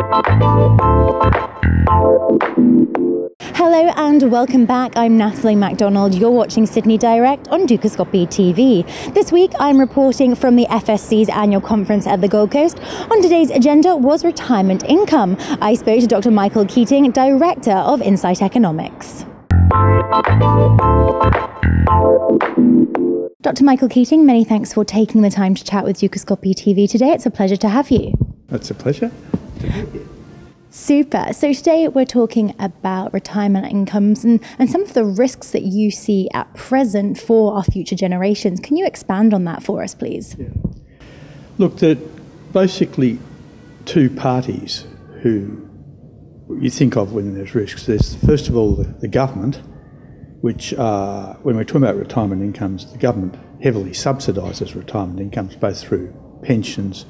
Hello and welcome back. I'm Natalie MacDonald. You're watching Sydney Direct on Dukascopy TV. This week I'm reporting from the FSC's annual conference at the Gold Coast. On today's agenda was retirement income. I spoke to Dr. Michael Keating, Director of Insight Economics. Dr. Michael Keating, many thanks for taking the time to chat with Dukascopy TV today. It's a pleasure to have you. It's a pleasure to be here. Super. So today we're talking about retirement incomes and some of the risks that you see at present for our future generations. Can you expand on that for us, please? Yeah. Look, there are basically two parties who you think of when there's risks. There's, first of all, the government, which when we're talking about retirement incomes, the government heavily subsidises retirement incomes, both through pensions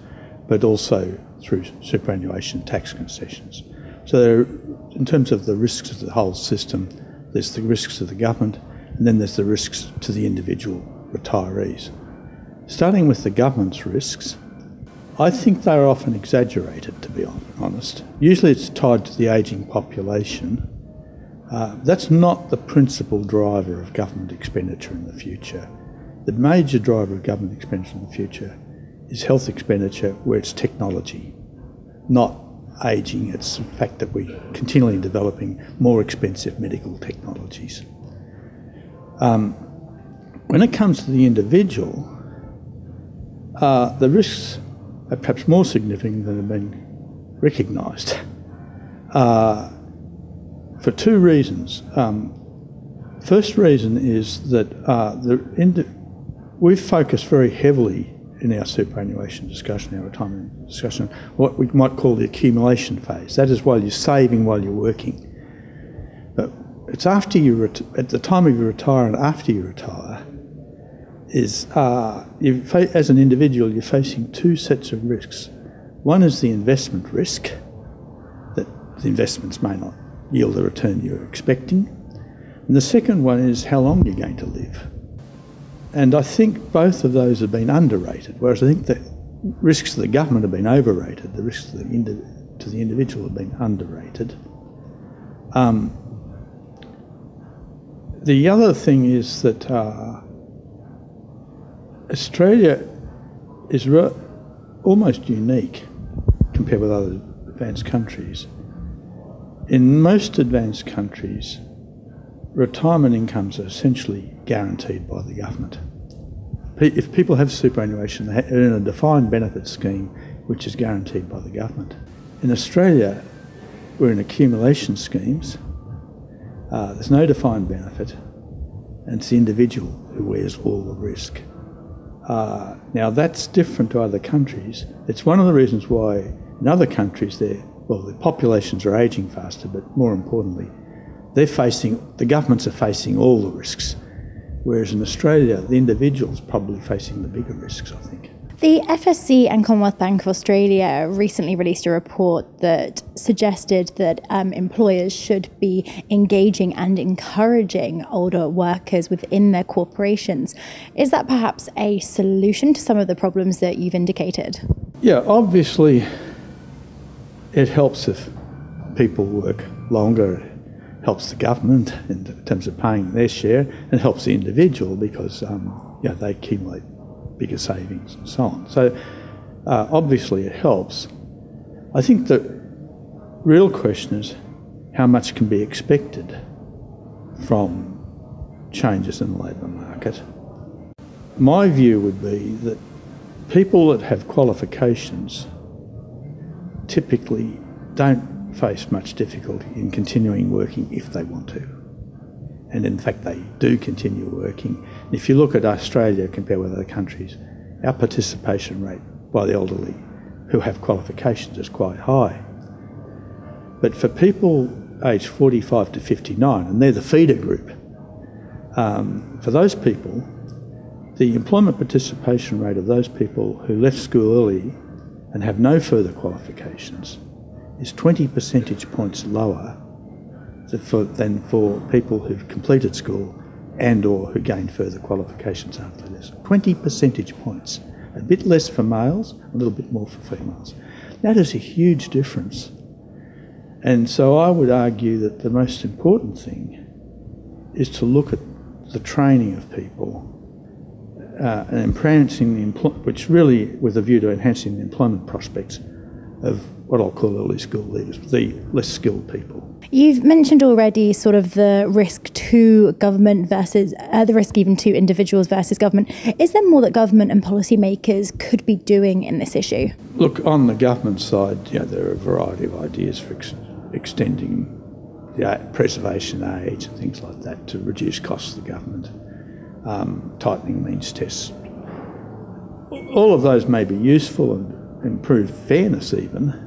but also through superannuation tax concessions. So there, in terms of the risks of the whole system, there's the risks of the government, and then there's the risks to the individual retirees. Starting with the government's risks, I think they're often exaggerated, to be honest. Usually it's tied to the ageing population. That's not the principal driver of government expenditure in the future. The major driver of government expenditure in the future is health expenditure, where it's technology, not ageing. It's the fact that we're continually developing more expensive medical technologies. When it comes to the individual, the risks are perhaps more significant than have been recognised for two reasons. First reason is that we've focused very heavily in our superannuation discussion, our retirement discussion, what we might call the accumulation phase. That is while you're saving while you're working. But it's after you at the time of you retire and after you retire, as an individual, you're facing two sets of risks. One is the investment risk, that the investments may not yield the return you're expecting. And the second one is how long you're going to live. And I think both of those have been underrated, whereas I think the risks to the government have been overrated, the risks to the individual have been underrated. The other thing is that Australia is almost unique compared with other advanced countries. In most advanced countries, retirement incomes are essentially guaranteed by the government. If people have superannuation, they're in a defined benefit scheme which is guaranteed by the government. In Australia, we're in accumulation schemes. There's no defined benefit, and it's the individual who wears all the risk. Now that's different to other countries. It's one of the reasons why in other countries the populations are ageing faster, but more importantly, the governments are facing all the risks, whereas in Australia, the individual's probably facing the bigger risks, I think. The FSC and Commonwealth Bank of Australia recently released a report that suggested that employers should be engaging and encouraging older workers within their corporations. Is that perhaps a solution to some of the problems that you've indicated? Yeah, obviously it helps if people work longer. Helps the government in terms of paying their share, and helps the individual because they accumulate bigger savings and so on. So obviously it helps. I think the real question is how much can be expected from changes in the labour market. My view would be that people that have qualifications typically don't face much difficulty in continuing working if they want to. And in fact, they do continue working. If you look at Australia compared with other countries, our participation rate by the elderly who have qualifications is quite high. But for people aged 45 to 59, and they're the feeder group, for those people, the employment participation rate of those people who left school early and have no further qualifications is 20 percentage points lower than for people who've completed school and or who gained further qualifications after this. 20 percentage points. A bit less for males, a little bit more for females. That is a huge difference. And so I would argue that the most important thing is to look at the training of people and enhancing which really with a view to enhancing the employment prospects of what I'll call early skilled leaders, the less skilled people. You've mentioned already sort of the risk to government versus the risk even to individuals versus government. Is there more that government and policymakers could be doing in this issue? Look, on the government side, there are a variety of ideas for extending the preservation age and things like that to reduce costs to the government, tightening means tests. All of those may be useful and improve fairness even.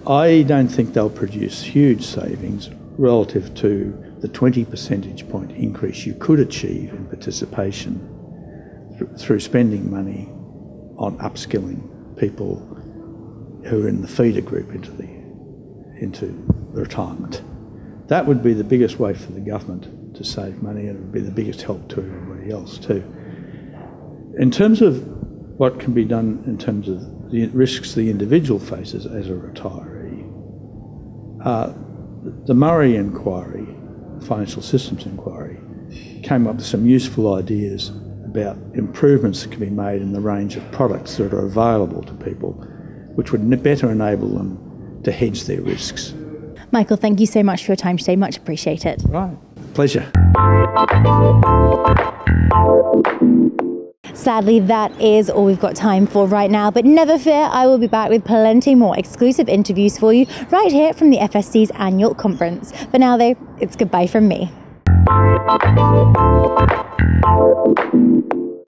I don't think they'll produce huge savings relative to the 20 percentage point increase you could achieve in participation through spending money on upskilling people who are in the feeder group into retirement. That would be the biggest way for the government to save money, and it would be the biggest help to everybody else too. In terms of what can be done in terms of the risks the individual faces as a retiree, the Murray inquiry, financial systems inquiry, came up with some useful ideas about improvements that can be made in the range of products that are available to people, which would better enable them to hedge their risks. Michael, thank you so much for your time today. Much appreciated. Right. Pleasure. Sadly, that is all we've got time for right now, but never fear, I will be back with plenty more exclusive interviews for you right here from the FSC's annual conference. For now though, it's goodbye from me.